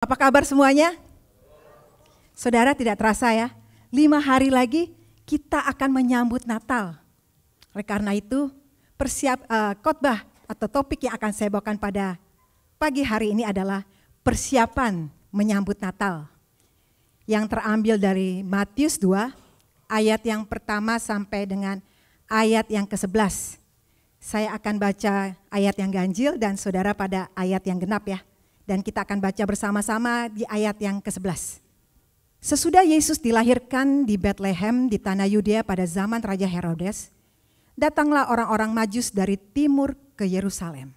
Apa kabar semuanya? Saudara, tidak terasa ya, 5 hari lagi kita akan menyambut Natal. Oleh karena itu, khotbah atau topik yang akan saya bawakan pada pagi hari ini adalah persiapan menyambut Natal. Yang terambil dari Matius 2, ayat yang pertama sampai dengan ayat yang ke-11. Saya akan baca ayat yang ganjil dan saudara pada ayat yang genap ya. Dan kita akan baca bersama-sama di ayat yang ke-11. Sesudah Yesus dilahirkan di Bethlehem di tanah Yudea pada zaman Raja Herodes, datanglah orang-orang Majus dari timur ke Yerusalem.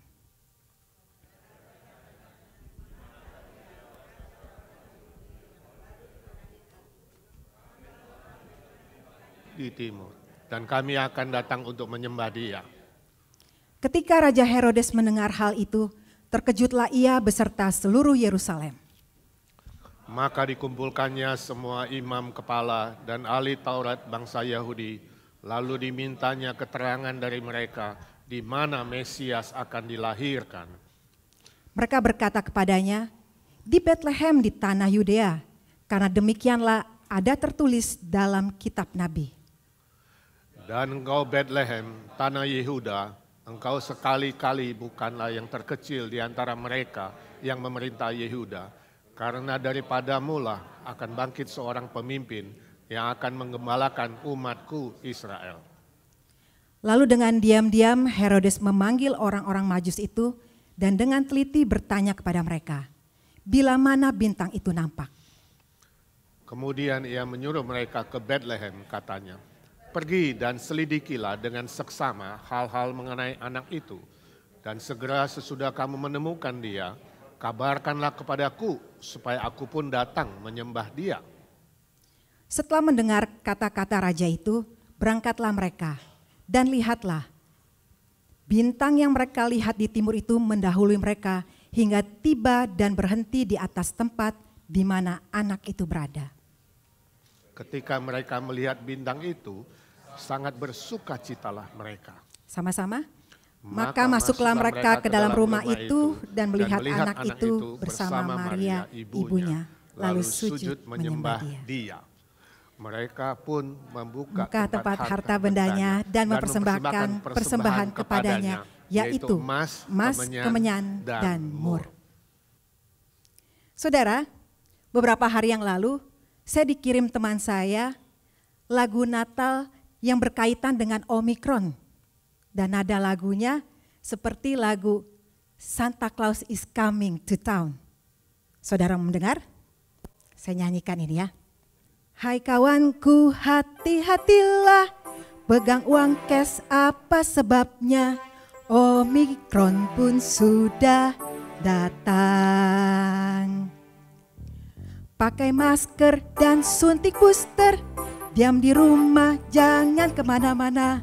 Di timur, dan kami akan datang untuk menyembah Dia. Ketika Raja Herodes mendengar hal itu, terkejutlah ia beserta seluruh Yerusalem. Maka dikumpulkannya semua imam kepala dan ahli Taurat bangsa Yahudi, lalu dimintanya keterangan dari mereka di mana Mesias akan dilahirkan. Mereka berkata kepadanya, di Bethlehem di tanah Yudea, karena demikianlah ada tertulis dalam kitab Nabi. Dan engkau Bethlehem, tanah Yehuda, engkau sekali-kali bukanlah yang terkecil di antara mereka yang memerintah Yehuda, karena daripadamu lah akan bangkit seorang pemimpin yang akan menggembalakan umatku Israel. Lalu dengan diam-diam Herodes memanggil orang-orang Majus itu dan dengan teliti bertanya kepada mereka, bila mana bintang itu nampak. Kemudian ia menyuruh mereka ke Bethlehem, katanya, pergi dan selidikilah dengan seksama hal-hal mengenai anak itu. Dan segera sesudah kamu menemukan dia, kabarkanlah kepadaku supaya aku pun datang menyembah dia. Setelah mendengar kata-kata raja itu, berangkatlah mereka. Dan lihatlah, bintang yang mereka lihat di timur itu mendahului mereka hingga tiba dan berhenti di atas tempat di mana anak itu berada. Ketika mereka melihat bintang itu, sangat bersukacitalah mereka. Sama-sama. Maka masuklah mereka ke dalam rumah itu dan melihat anak itu bersama Maria ibunya, lalu sujud menyembah dia. Mereka pun membuka tempat harta bendanya dan mempersembahkan persembahan kepadanya, yaitu emas, kemenyan, dan mur. Saudara, beberapa hari yang lalu saya dikirim teman saya lagu Natal yang berkaitan dengan Omikron. Dan nada lagunya seperti lagu Santa Claus is Coming to Town. Saudara mendengar? Saya nyanyikan ini ya. Hai kawanku, hati-hatilah, pegang uang cash apa sebabnya, Omikron pun sudah datang. Pakai masker dan suntik booster, diam di rumah jangan kemana-mana,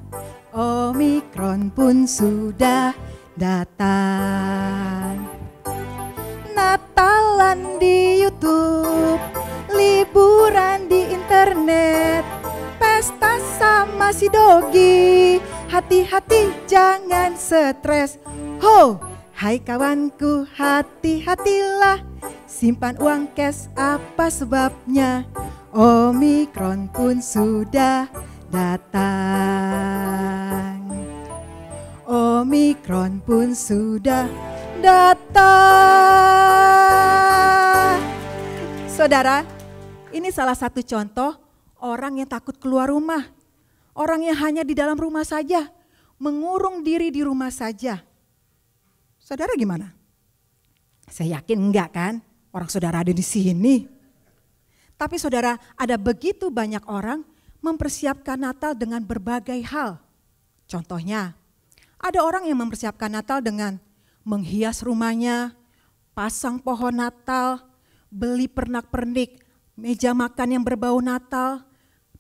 Omikron pun sudah datang. Natalan di YouTube, liburan di internet, pesta sama si Dogi, hati-hati jangan stres. Ho, hai kawanku, hati-hatilah, simpan uang cash apa sebabnya, Omikron pun sudah datang. Omikron pun sudah datang. Saudara, ini salah satu contoh orang yang takut keluar rumah. Orang yang hanya di dalam rumah saja, mengurung diri di rumah saja. Saudara gimana? Saya yakin enggak kan? Orang saudara ada di sini. Tapi saudara, ada begitu banyak orang mempersiapkan Natal dengan berbagai hal. Contohnya, ada orang yang mempersiapkan Natal dengan menghias rumahnya, pasang pohon Natal, beli pernak-pernik, meja makan yang berbau Natal,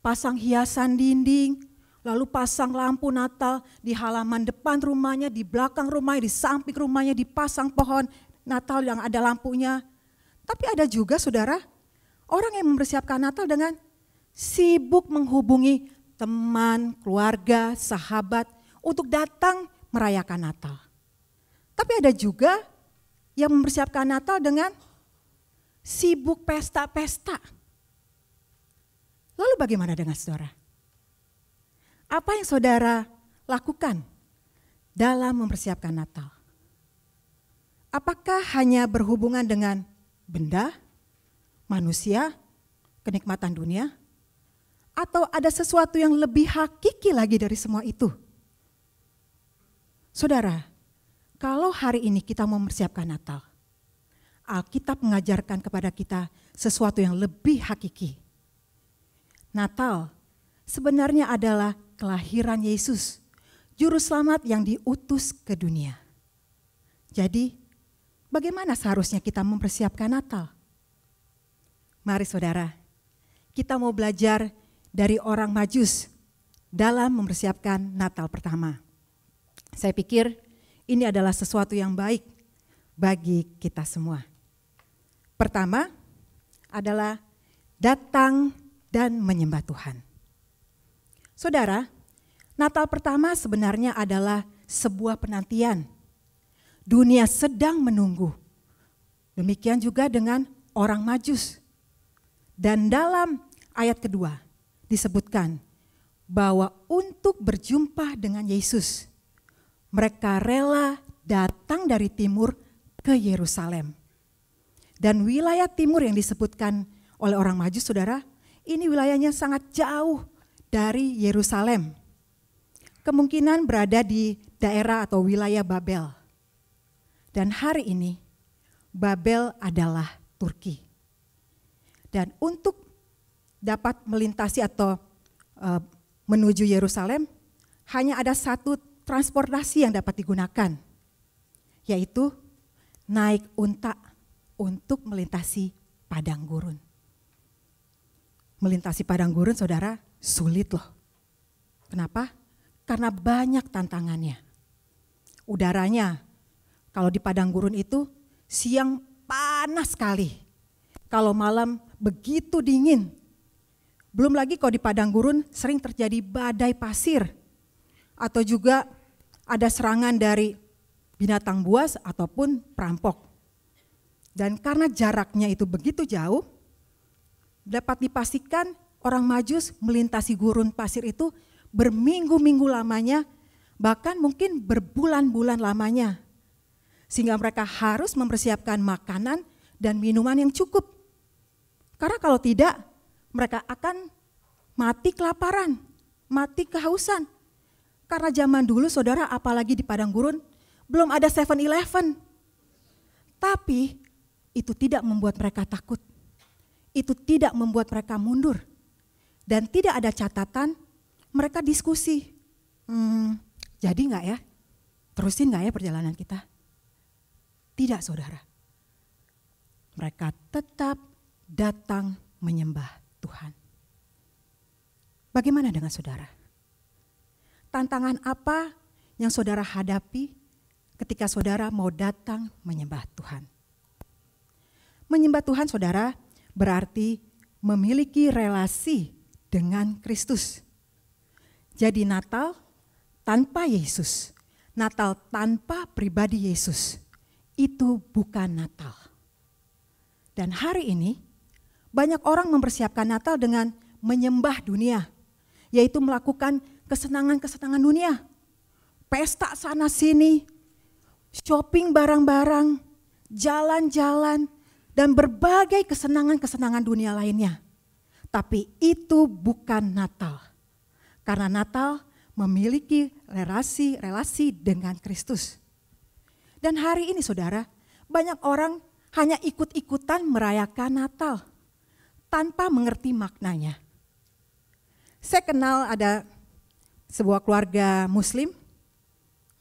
pasang hiasan dinding, lalu pasang lampu Natal di halaman depan rumahnya, di belakang rumahnya, di samping rumahnya, dipasang pohon Natal yang ada lampunya. Tapi ada juga saudara, orang yang mempersiapkan Natal dengan sibuk menghubungi teman, keluarga, sahabat untuk datang merayakan Natal. Tapi ada juga yang mempersiapkan Natal dengan sibuk pesta-pesta. Lalu bagaimana dengan saudara? Apa yang saudara lakukan dalam mempersiapkan Natal? Apakah hanya berhubungan dengan benda, manusia, kenikmatan dunia? Atau ada sesuatu yang lebih hakiki lagi dari semua itu? Saudara, kalau hari ini kita mau mempersiapkan Natal, Alkitab mengajarkan kepada kita sesuatu yang lebih hakiki. Natal sebenarnya adalah kelahiran Yesus, Juru Selamat yang diutus ke dunia. Jadi, bagaimana seharusnya kita mempersiapkan Natal? Mari saudara, kita mau belajar dari orang Majus dalam mempersiapkan Natal pertama. Saya pikir ini adalah sesuatu yang baik bagi kita semua. Pertama adalah datang dan menyembah Tuhan. Saudara, Natal pertama sebenarnya adalah sebuah penantian. Dunia sedang menunggu. Demikian juga dengan orang Majus. Dan dalam ayat kedua disebutkan bahwa untuk berjumpa dengan Yesus, mereka rela datang dari timur ke Yerusalem. Dan wilayah timur yang disebutkan oleh orang Majus, saudara, ini wilayahnya sangat jauh dari Yerusalem. Kemungkinan berada di daerah atau wilayah Babel. Dan hari ini Babel adalah Turki. Dan untuk dapat melintasi atau menuju Yerusalem, hanya ada satu transportasi yang dapat digunakan, yaitu naik unta untuk melintasi padang gurun. Melintasi padang gurun, saudara, sulit loh. Kenapa? Karena banyak tantangannya. Udaranya, kalau di padang gurun itu siang panas sekali. Kalau malam begitu dingin. Belum lagi kalau di padang gurun sering terjadi badai pasir. Atau juga ada serangan dari binatang buas ataupun perampok. Dan karena jaraknya itu begitu jauh, dapat dipastikan orang Majus melintasi gurun pasir itu berminggu-minggu lamanya, bahkan mungkin berbulan-bulan lamanya. Sehingga mereka harus mempersiapkan makanan dan minuman yang cukup. Karena kalau tidak, mereka akan mati kelaparan, mati kehausan. Karena zaman dulu saudara, apalagi di padang gurun, belum ada 7-Eleven. Tapi itu tidak membuat mereka takut. Itu tidak membuat mereka mundur. Dan tidak ada catatan, mereka diskusi. Jadi enggak ya? Terusin enggak ya perjalanan kita? Tidak saudara. Mereka tetap datang menyembah Tuhan. Bagaimana dengan saudara? Tantangan apa yang saudara hadapi ketika saudara mau datang menyembah Tuhan? Menyembah Tuhan saudara berarti memiliki relasi dengan Kristus. Jadi Natal tanpa Yesus, Natal tanpa pribadi Yesus, itu bukan Natal. Dan hari ini banyak orang mempersiapkan Natal dengan menyembah dunia, yaitu melakukan kesenangan-kesenangan dunia. Pesta sana sini, shopping barang-barang, jalan-jalan, dan berbagai kesenangan-kesenangan dunia lainnya. Tapi itu bukan Natal. Karena Natal memiliki relasi dengan Kristus. Dan hari ini saudara, banyak orang hanya ikut-ikutan merayakan Natal tanpa mengerti maknanya. Saya kenal ada sebuah keluarga Muslim,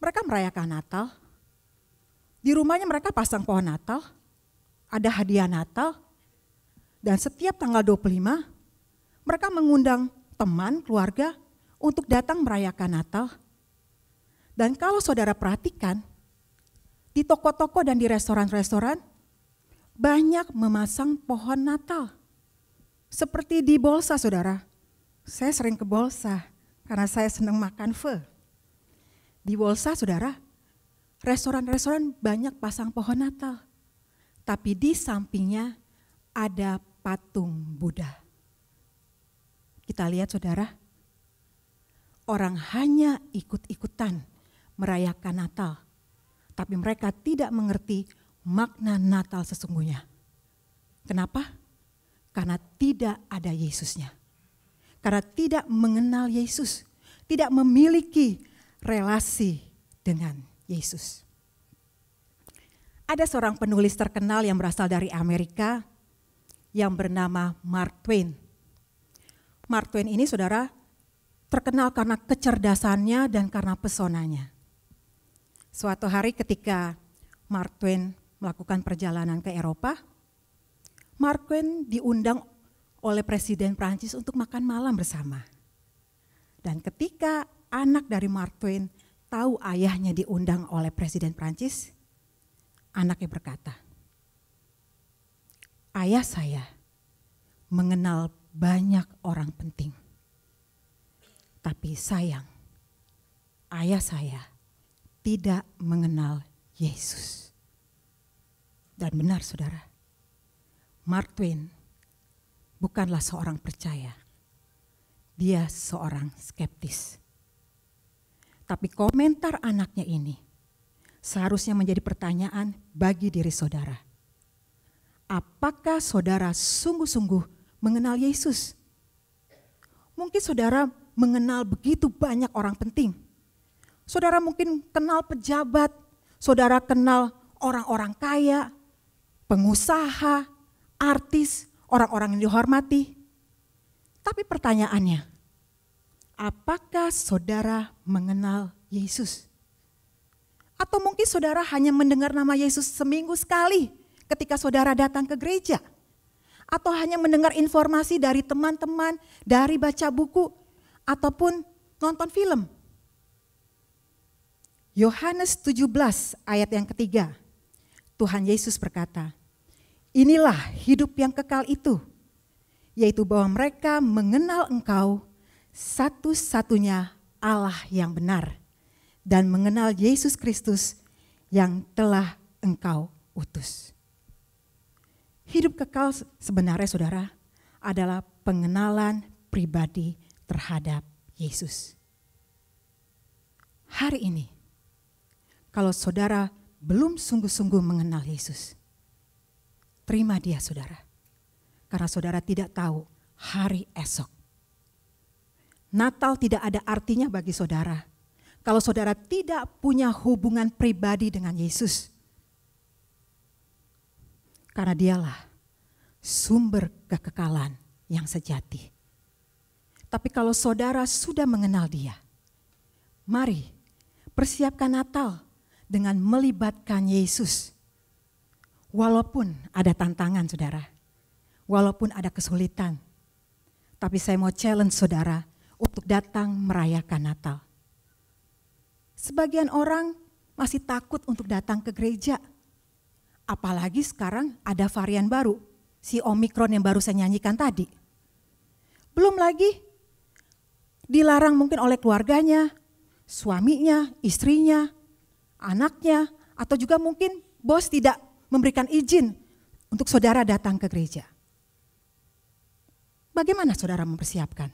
mereka merayakan Natal. Di rumahnya mereka pasang pohon Natal, ada hadiah Natal, dan setiap tanggal 25 mereka mengundang teman, keluarga untuk datang merayakan Natal. Dan kalau saudara perhatikan, di toko-toko dan di restoran-restoran banyak memasang pohon Natal. Seperti di Bolsa saudara, saya sering ke Bolsa karena saya senang makan pho. Di Bolsa saudara, restoran-restoran banyak pasang pohon Natal. Tapi di sampingnya ada patung Buddha. Kita lihat saudara, orang hanya ikut-ikutan merayakan Natal, tapi mereka tidak mengerti makna Natal sesungguhnya. Kenapa? Karena tidak ada Yesusnya. Karena tidak mengenal Yesus, tidak memiliki relasi dengan Yesus. Ada seorang penulis terkenal yang berasal dari Amerika yang bernama Mark Twain. Mark Twain ini saudara terkenal karena kecerdasannya dan karena pesonanya. Suatu hari ketika Mark Twain melakukan perjalanan ke Eropa, Mark Twain diundang oleh Presiden Prancis untuk makan malam bersama. Dan ketika anak dari Mark Twain tahu ayahnya diundang oleh Presiden Prancis, anaknya berkata, "Ayah saya mengenal banyak orang penting. Tapi sayang, ayah saya tidak mengenal Yesus." Dan benar saudara, Mark Twain bukanlah seorang percaya, dia seorang skeptis. Tapi komentar anaknya ini seharusnya menjadi pertanyaan bagi diri saudara. Apakah saudara sungguh-sungguh mengenal Yesus? Mungkin saudara mengenal begitu banyak orang penting. Saudara mungkin kenal pejabat, saudara kenal orang-orang kaya, pengusaha, artis, orang-orang yang dihormati. Tapi pertanyaannya, apakah saudara mengenal Yesus? Atau mungkin saudara hanya mendengar nama Yesus seminggu sekali ketika saudara datang ke gereja. Atau hanya mendengar informasi dari teman-teman, dari baca buku, ataupun nonton film. Yohanes 17 ayat yang ketiga, Tuhan Yesus berkata, "Inilah hidup yang kekal itu, yaitu bahwa mereka mengenal Engkau satu-satunya Allah yang benar dan mengenal Yesus Kristus yang telah Engkau utus." Hidup kekal sebenarnya saudara adalah pengenalan pribadi terhadap Yesus. Hari ini, kalau saudara belum sungguh-sungguh mengenal Yesus, terima dia saudara. Karena saudara tidak tahu hari esok. Natal tidak ada artinya bagi saudara kalau saudara tidak punya hubungan pribadi dengan Yesus. Karena dialah sumber kekekalan yang sejati. Tapi kalau saudara sudah mengenal dia, mari persiapkan Natal dengan melibatkan Yesus. Walaupun ada tantangan saudara, walaupun ada kesulitan, tapi saya mau challenge saudara untuk datang merayakan Natal. Sebagian orang masih takut untuk datang ke gereja. Apalagi sekarang ada varian baru, si Omikron yang baru saya nyanyikan tadi. Belum lagi dilarang mungkin oleh keluarganya, suaminya, istrinya, anaknya, atau juga mungkin bos tidak memberikan izin untuk saudara datang ke gereja. Bagaimana saudara mempersiapkan?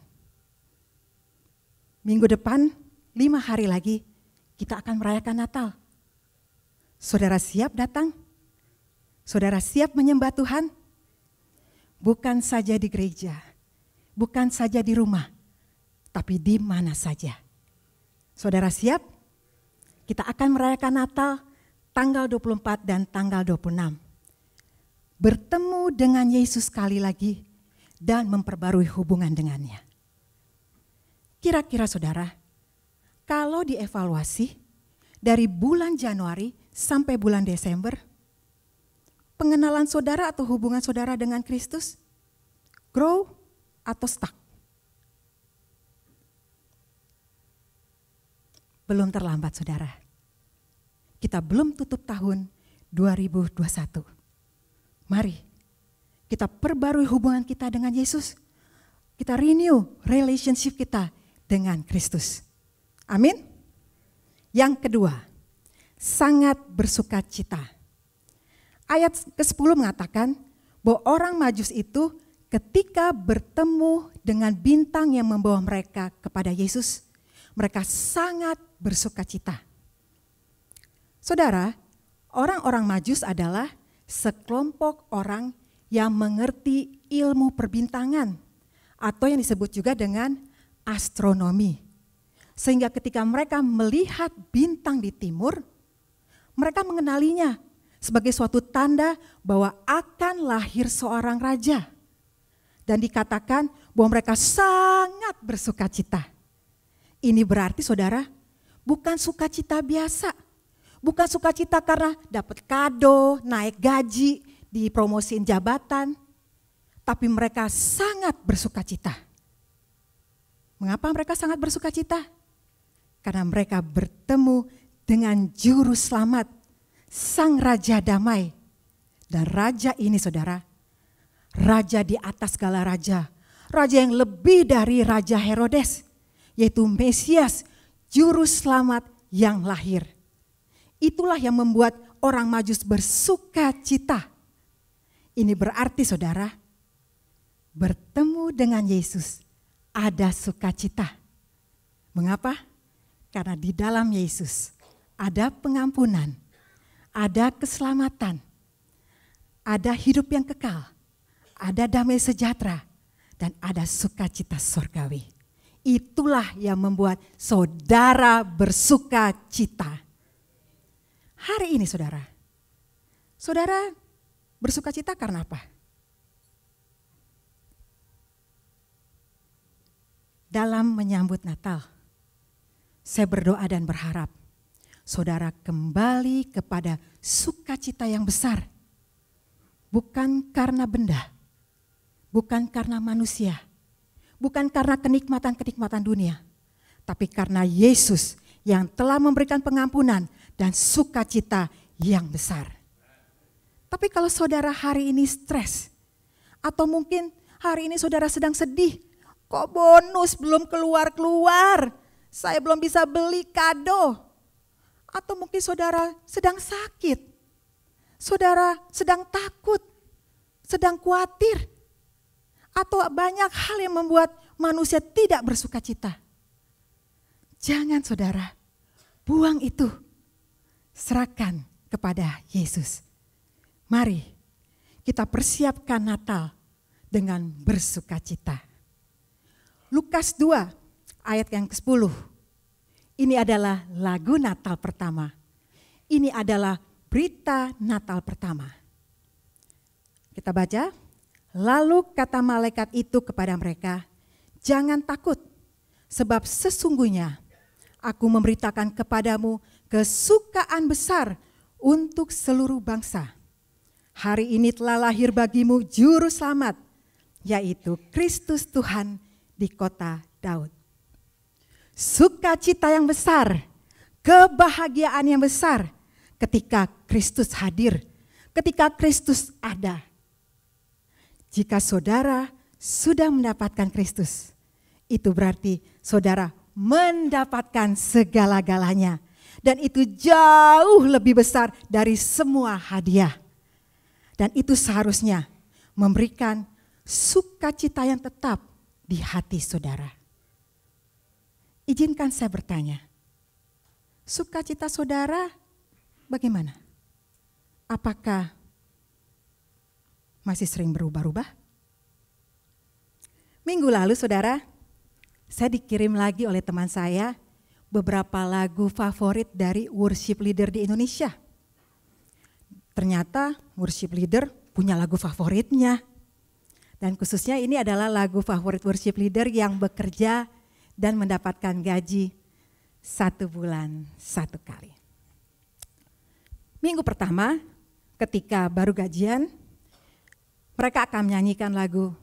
Minggu depan, 5 hari lagi, kita akan merayakan Natal. Saudara siap datang? Saudara siap menyembah Tuhan? Bukan saja di gereja, bukan saja di rumah, tapi di mana saja. Saudara siap? Kita akan merayakan Natal tanggal 24 dan tanggal 26. Bertemu dengan Yesus sekali lagi dan memperbarui hubungan dengannya. Kira-kira saudara, kalau dievaluasi dari bulan Januari sampai bulan Desember, pengenalan saudara atau hubungan saudara dengan Kristus, grow atau stuck? Belum terlambat saudara. Kita belum tutup tahun 2021. Mari kita perbarui hubungan kita dengan Yesus. Kita renew relationship kita dengan Kristus. Amin. Yang kedua, sangat bersukacita. Ayat ke-10 mengatakan bahwa orang Majus itu ketika bertemu dengan bintang yang membawa mereka kepada Yesus, mereka sangat bersukacita. Saudara, orang-orang Majus adalah sekelompok orang yang mengerti ilmu perbintangan atau yang disebut juga dengan astronomi. Sehingga ketika mereka melihat bintang di timur, mereka mengenalinya sebagai suatu tanda bahwa akan lahir seorang raja. Dan dikatakan bahwa mereka sangat bersukacita. Ini berarti saudara, bukan sukacita biasa. Bukan sukacita karena dapat kado, naik gaji, dipromosiin jabatan. Tapi mereka sangat bersukacita. Mengapa mereka sangat bersukacita? Karena mereka bertemu dengan juru selamat, Sang Raja Damai. Dan raja ini saudara, raja di atas segala raja. Raja yang lebih dari Raja Herodes, yaitu Mesias, juru selamat yang lahir. Itulah yang membuat orang Majus bersukacita. Ini berarti saudara, bertemu dengan Yesus ada sukacita. Mengapa? Karena di dalam Yesus ada pengampunan, ada keselamatan, ada hidup yang kekal, ada damai sejahtera, dan ada sukacita surgawi. Itulah yang membuat saudara bersukacita. Hari ini saudara bersukacita karena apa? Dalam menyambut Natal, saya berdoa dan berharap saudara kembali kepada sukacita yang besar. Bukan karena benda, bukan karena manusia, bukan karena kenikmatan-kenikmatan dunia, tapi karena Yesus yang telah memberikan pengampunan dan sukacita yang besar. Tapi kalau saudara hari ini stres, atau mungkin hari ini saudara sedang sedih, kok bonus belum keluar-keluar, saya belum bisa beli kado. Atau mungkin saudara sedang sakit, saudara sedang takut, sedang khawatir. Atau banyak hal yang membuat manusia tidak bersukacita. Jangan saudara, buang itu, serahkan kepada Yesus. Mari kita persiapkan Natal dengan bersukacita. Lukas 2 ayat yang ke-10. Ini adalah lagu Natal pertama. Ini adalah berita Natal pertama. Kita baca. Lalu kata malaikat itu kepada mereka, jangan takut, sebab sesungguhnya aku memberitakan kepadamu kesukaan besar untuk seluruh bangsa. Hari ini telah lahir bagimu juru selamat, yaitu Kristus Tuhan di kota Daud. Sukacita yang besar, kebahagiaan yang besar ketika Kristus hadir, ketika Kristus ada. Jika saudara sudah mendapatkan Kristus, itu berarti saudara mendapatkan segala-galanya. Dan itu jauh lebih besar dari semua hadiah. Dan itu seharusnya memberikan sukacita yang tetap di hati saudara. Izinkan saya bertanya, sukacita saudara bagaimana? Apakah masih sering berubah-ubah? Minggu lalu saudara, saya dikirim lagi oleh teman saya beberapa lagu favorit dari worship leader di Indonesia. Ternyata worship leader punya lagu favoritnya. Dan khususnya ini adalah lagu favorit worship leader yang bekerja dan mendapatkan gaji 1 bulan 1 kali. Minggu pertama ketika baru gajian, mereka akan menyanyikan lagu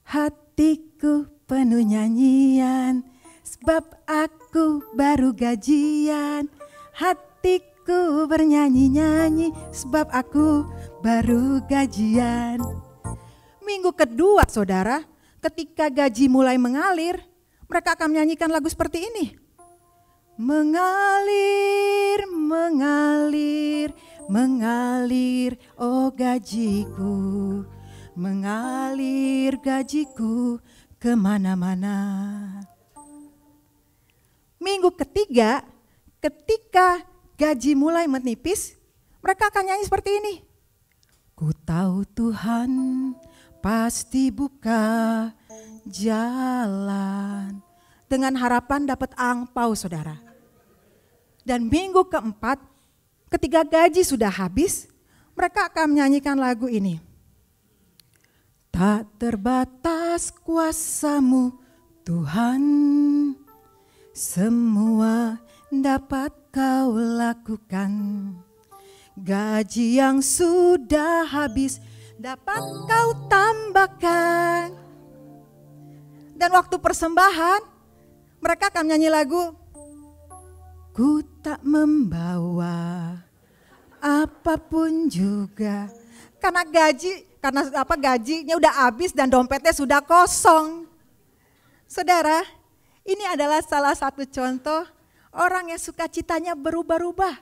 hatiku penuh nyanyian sebab aku baru gajian. Hatiku bernyanyi-nyanyi sebab aku baru gajian. Minggu kedua saudara, ketika gaji mulai mengalir, mereka akan menyanyikan lagu seperti ini. Mengalir, mengalir, mengalir, oh gajiku, mengalir gajiku kemana-mana. Minggu ketiga, ketika gaji mulai menipis, mereka akan nyanyi seperti ini. Ku tahu Tuhan pasti buka jalan. Dengan harapan dapat angpau, saudara. Dan minggu keempat, ketika gaji sudah habis, mereka akan menyanyikan lagu ini. Tak terbatas kuasa-Mu Tuhan, semua dapat Kau lakukan. Gaji yang sudah habis dapat Kau tambahkan. Dan waktu persembahan, mereka akan menyanyi lagu, ku tak membawa apapun juga. Karena gajinya udah habis dan dompetnya sudah kosong. Saudara, ini adalah salah satu contoh orang yang sukacitanya berubah-ubah.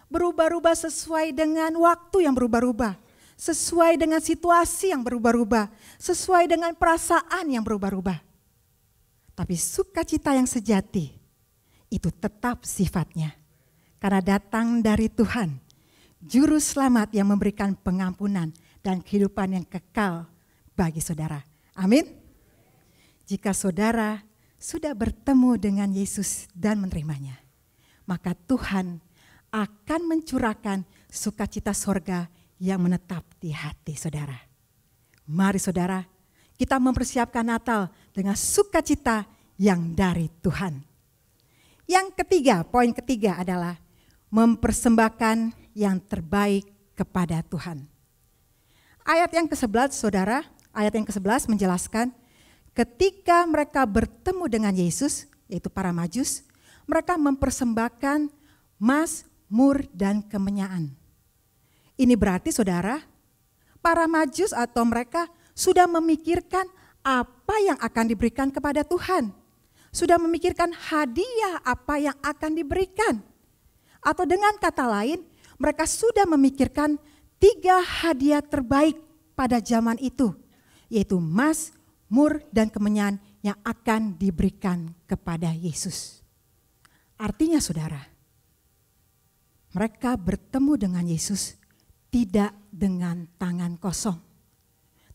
Berubah-ubah sesuai dengan waktu yang berubah-ubah. Sesuai dengan situasi yang berubah-ubah. Sesuai dengan perasaan yang berubah-ubah. Tapi sukacita yang sejati itu tetap sifatnya. Karena datang dari Tuhan, Juru Selamat yang memberikan pengampunan dan kehidupan yang kekal bagi saudara. Amin. Jika saudara sudah bertemu dengan Yesus dan menerimanya, maka Tuhan akan mencurahkan sukacita sorga yang menetap di hati saudara. Mari saudara, kita mempersiapkan Natal dengan sukacita yang dari Tuhan. Yang ketiga, poin ketiga adalah mempersembahkan yang terbaik kepada Tuhan. Ayat yang ke-11 saudara, ayat yang ke-11 menjelaskan ketika mereka bertemu dengan Yesus, yaitu para Majus, mereka mempersembahkan emas, mur, dan kemenyaan. Ini berarti saudara, para Majus atau mereka sudah memikirkan apa yang akan diberikan kepada Tuhan. Sudah memikirkan hadiah apa yang akan diberikan. Atau dengan kata lain, mereka sudah memikirkan 3 hadiah terbaik pada zaman itu. Yaitu emas, mur, dan kemenyan yang akan diberikan kepada Yesus. Artinya saudara, mereka bertemu dengan Yesus tidak dengan tangan kosong.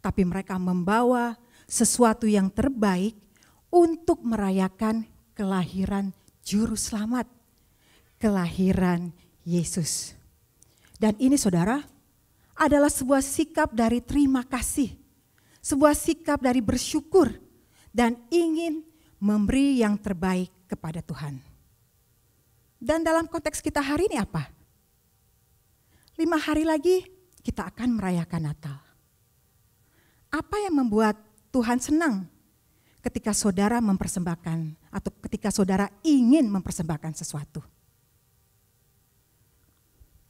Tapi mereka membawa sesuatu yang terbaik untuk merayakan kelahiran Juru Selamat, kelahiran Yesus. Dan ini saudara adalah sebuah sikap dari terima kasih, sebuah sikap dari bersyukur dan ingin memberi yang terbaik kepada Tuhan. Dan dalam konteks kita hari ini apa? 5 hari lagi kita akan merayakan Natal. Apa yang membuat Tuhan senang ketika saudara mempersembahkan atau ketika saudara ingin mempersembahkan sesuatu?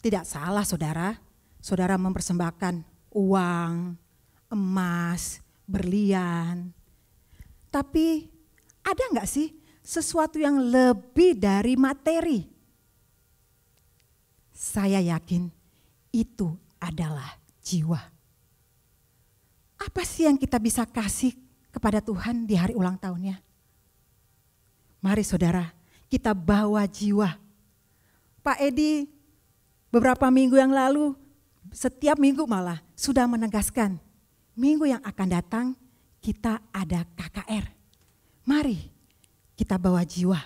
Tidak salah saudara mempersembahkan uang, emas, berlian. Tapi ada enggak sih sesuatu yang lebih dari materi? Saya yakin itu adalah jiwa. Apa sih yang kita bisa kasih kepada Tuhan di hari ulang tahunnya? Mari saudara, kita bawa jiwa. Pak Edi beberapa minggu yang lalu, setiap minggu malah sudah menegaskan, minggu yang akan datang kita ada KKR. Mari kita bawa jiwa.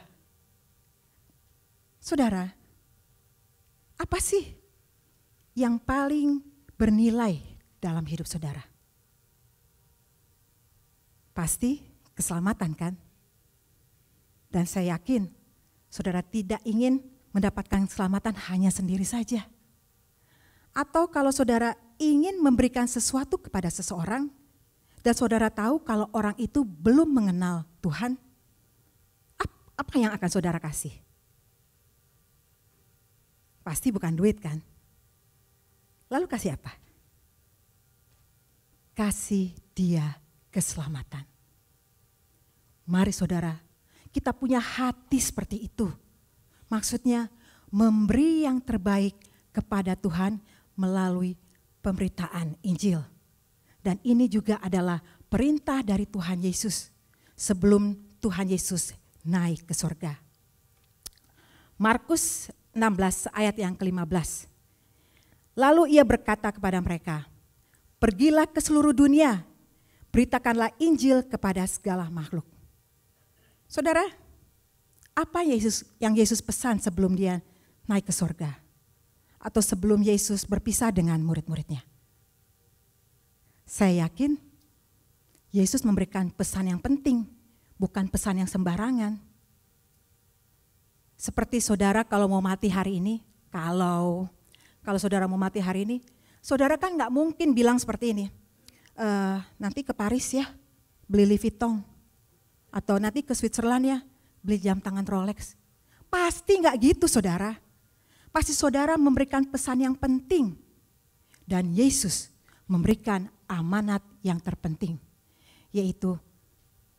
Saudara, apa sih yang paling bernilai dalam hidup saudara? Pasti keselamatan kan? Dan saya yakin saudara tidak ingin mendapatkan keselamatan hanya sendiri saja. Atau kalau saudara ingin memberikan sesuatu kepada seseorang dan saudara tahu kalau orang itu belum mengenal Tuhan, apa yang akan saudara kasih? Pasti bukan duit kan? Lalu kasih apa? Kasih dia keselamatan. Mari saudara, kita punya hati seperti itu. Maksudnya memberi yang terbaik kepada Tuhan melalui pemberitaan Injil. Dan ini juga adalah perintah dari Tuhan Yesus sebelum Tuhan Yesus naik ke surga. Markus 16 ayat yang ke-15. Lalu ia berkata kepada mereka, pergilah ke seluruh dunia, beritakanlah Injil kepada segala makhluk. Saudara, apa yang Yesus pesan sebelum dia naik ke surga? Atau sebelum Yesus berpisah dengan murid-muridnya? Saya yakin Yesus memberikan pesan yang penting, bukan pesan yang sembarangan. Seperti saudara kalau mau mati hari ini, kalau saudara mau mati hari ini, saudara kan gak mungkin bilang seperti ini, nanti ke Paris ya, beli Louis Vuitton. Atau nanti ke Switzerland ya, beli jam tangan Rolex. Pasti gak gitu saudara. Pasti saudara memberikan pesan yang penting. Dan Yesus memberikan amanat yang terpenting. Yaitu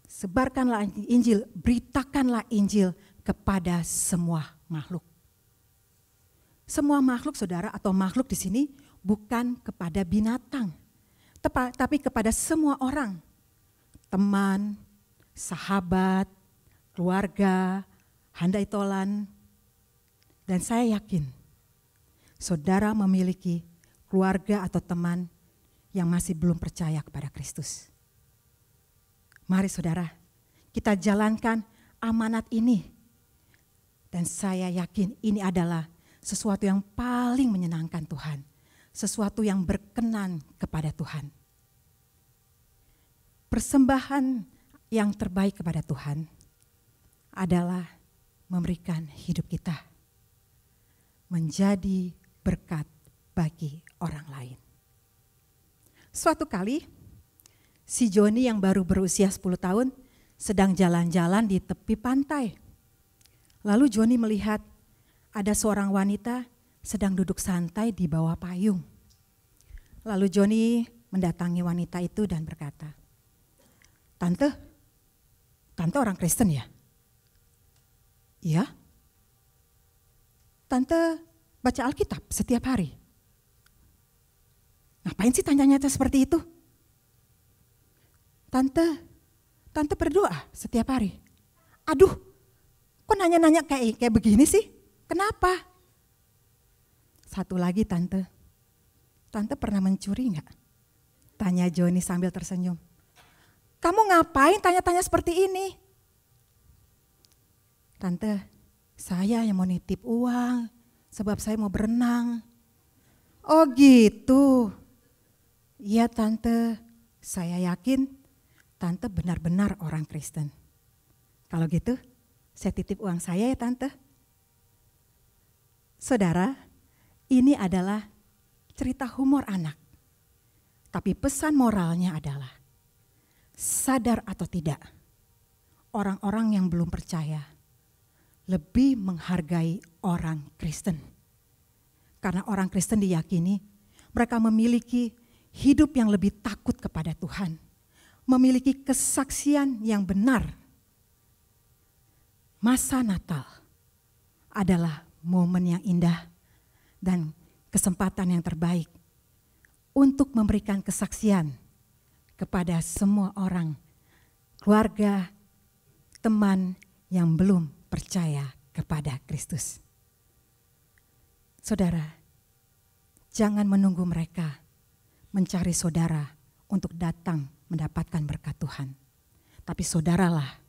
sebarkanlah Injil, beritakanlah Injil kepada semua makhluk. Semua makhluk saudara atau makhluk di sini bukan kepada binatang. Tapi kepada semua orang. Teman, sahabat, keluarga, handai tolan. Dan saya yakin saudara memiliki keluarga atau teman yang masih belum percaya kepada Kristus. Mari saudara, kita jalankan amanat ini. Dan saya yakin ini adalah sesuatu yang paling menyenangkan Tuhan. Sesuatu yang berkenan kepada Tuhan. Persembahan yang terbaik kepada Tuhan adalah memberikan hidup kita menjadi berkat bagi orang lain. Suatu kali, si Joni yang baru berusia 10 tahun sedang jalan-jalan di tepi pantai. Lalu Joni melihat ada seorang wanita sedang duduk santai di bawah payung. Lalu Joni mendatangi wanita itu dan berkata, Tante orang Kristen ya? Iya. Tante baca Alkitab setiap hari. Ngapain sih tanyanya seperti itu? Tante berdoa setiap hari. Aduh, kok nanya-nanya kayak begini sih? Kenapa? Satu lagi Tante pernah mencuri enggak? Tanya Joni sambil tersenyum. Kamu ngapain tanya-tanya seperti ini? Tante, saya yang mau nitip uang sebab saya mau berenang. Oh gitu. Iya Tante, saya yakin Tante benar-benar orang Kristen. Kalau gitu, saya titip uang saya ya Tante. Saudara, ini adalah cerita humor anak. Tapi pesan moralnya adalah, sadar atau tidak, orang-orang yang belum percaya lebih menghargai orang Kristen. Karena orang Kristen diyakini mereka memiliki hidup yang lebih takut kepada Tuhan. Memiliki kesaksian yang benar. Masa Natal adalah momen yang indah dan kesempatan yang terbaik untuk memberikan kesaksian kepada semua orang, keluarga, teman yang belum percaya kepada Kristus. Saudara, jangan menunggu mereka mencari saudara untuk datang mendapatkan berkat Tuhan. Tapi saudaralah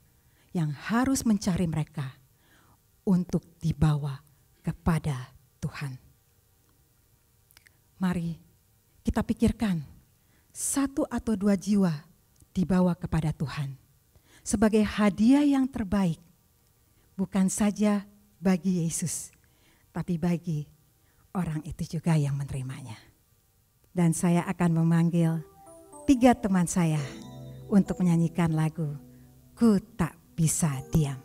yang harus mencari mereka untuk dibawa kepada Tuhan. Mari kita pikirkan 1 atau 2 jiwa dibawa kepada Tuhan sebagai hadiah yang terbaik, bukan saja bagi Yesus, tapi bagi orang itu juga yang menerimanya. Dan saya akan memanggil 3 teman saya untuk menyanyikan lagu Ku Tak Bisa Diam.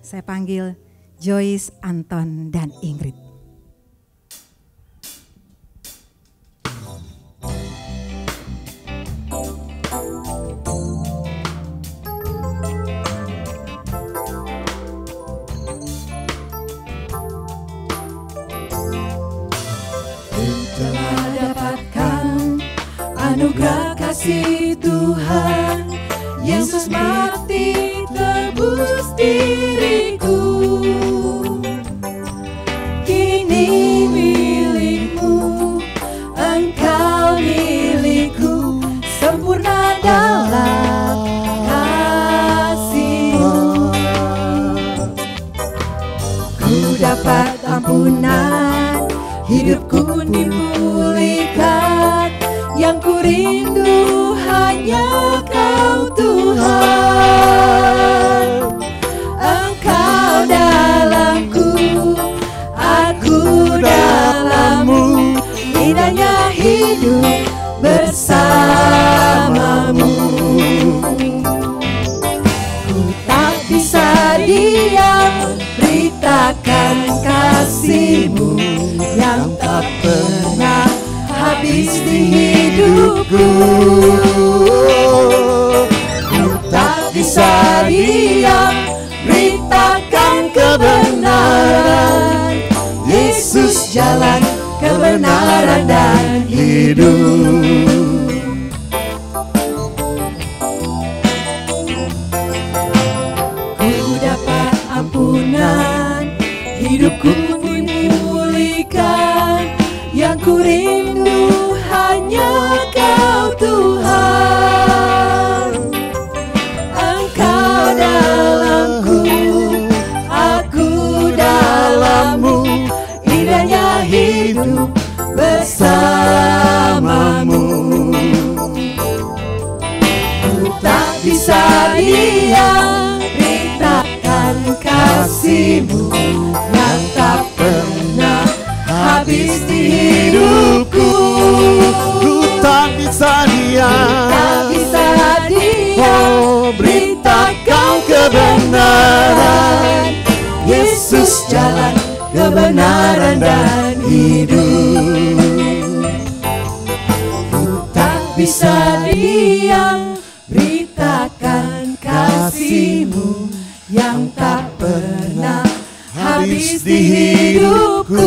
Saya panggil Joyce, Anton, dan Ingrid. Anugerah kasih Tuhan Yesus mati tebus diriku, kini milikmu, engkau milikku, sempurna dalam kasih-Mu. Ku dapat ampunan, hidupku pun dipulihkan, yang ku rindu hanya Kau Tuhan. Engkau dalamku, aku dalam-Mu, indahnya hidup bersama-Mu. Ku tak bisa diam, beritakan kasih-Mu yang tak pernah habis di hidupku. Ku tak bisa diam, beritakan kebenaran. Yesus jalan, kebenaran dan hidup. Ku dapat ampunan, hidupku dipulihkan, yang ku rindu hanya Kau Tuhan. Engkau dalamku, aku dalam-Mu, indahnya hidup bersama-Mu. Ku tak bisa diam, beritakan kasih-Mu yang tak pernah habis di hidupku. Ku tak bisa diam, Tak bisa diam, beritakan kebenaran. Yesus jalan, kebenaran dan hidup. Ku tak bisa diam, beritakan kasih-Mu yang tak pernah habis di hidupku.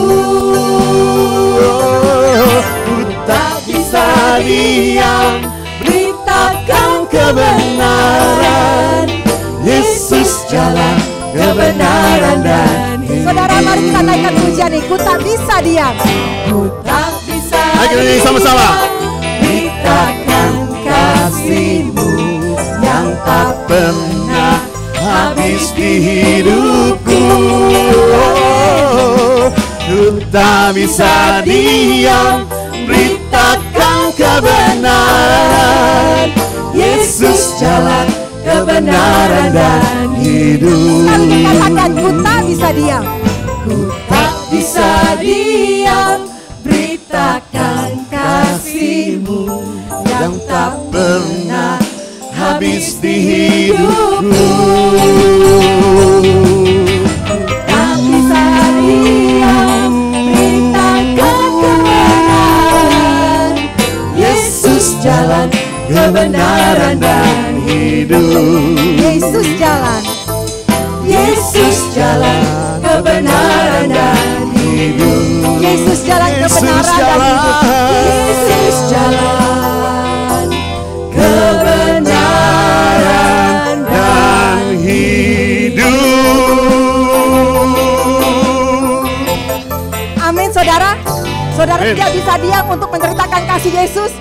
Ku tak bisa diam, beritakan kebenaran. Yesus jalan, kebenaran dan hidup. Saudara, mari kita naikkan pujian ini. Ku tak bisa diam, ku tak bisa Naikkan sama-sama. beritakan kasih-Mu yang tak pernah habis di hidupku. Ku tak bisa diam, beritakan kebenaran. Yesus jalan, kebenaran dan hidup. Kami katakan, ku tak bisa diam, ku tak bisa diam, beritakan kasih-Mu yang tak pernah habis di hidupku. Tak bisa diam, beritakan kebenaran. Yesus jalan, kebenaran dan hidup. Yesus jalan, Yesus jalan, kebenaran dan hidup. Yesus jalan, kebenaran dan hidup. Yesus jalan, kebenaran dan hidup. Amin, saudara. Saudara tidak bisa diam untuk menceritakan kasih Yesus.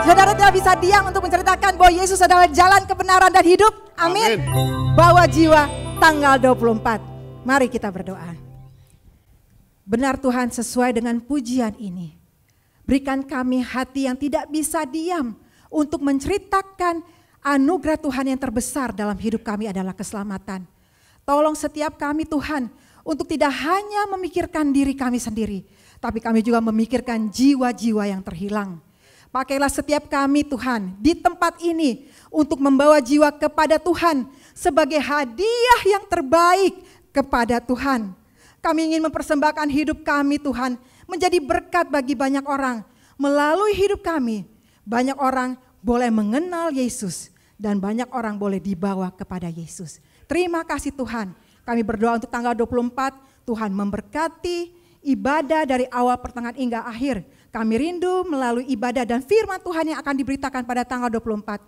Saudara tidak bisa diam untuk menceritakan bahwa Yesus adalah jalan kebenaran dan hidup. Amin. Bawa jiwa tanggal 24. Mari kita berdoa. Benar Tuhan, sesuai dengan pujian ini, berikan kami hati yang tidak bisa diam untuk menceritakan anugerah Tuhan yang terbesar dalam hidup kami adalah keselamatan. Tolong setiap kami Tuhan untuk tidak hanya memikirkan diri kami sendiri, tapi kami juga memikirkan jiwa-jiwa yang terhilang. Pakailah setiap kami Tuhan di tempat ini untuk membawa jiwa kepada Tuhan sebagai hadiah yang terbaik kepada Tuhan. Kami ingin mempersembahkan hidup kami Tuhan menjadi berkat bagi banyak orang. Melalui hidup kami, banyak orang boleh mengenal Yesus dan banyak orang boleh dibawa kepada Yesus. Terima kasih Tuhan. Kami berdoa untuk tanggal 24, Tuhan memberkati ibadah dari awal pertengahan hingga akhir. Kami rindu melalui ibadah dan firman Tuhan yang akan diberitakan pada tanggal 24.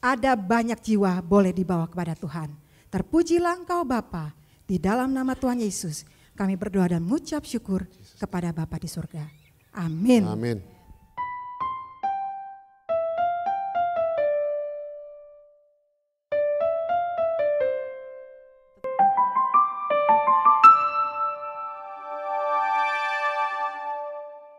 Ada banyak jiwa boleh dibawa kepada Tuhan. Terpujilah Engkau Bapa, di dalam nama Tuhan Yesus kami berdoa dan mengucap syukur kepada Bapa di surga. Amin. Amin.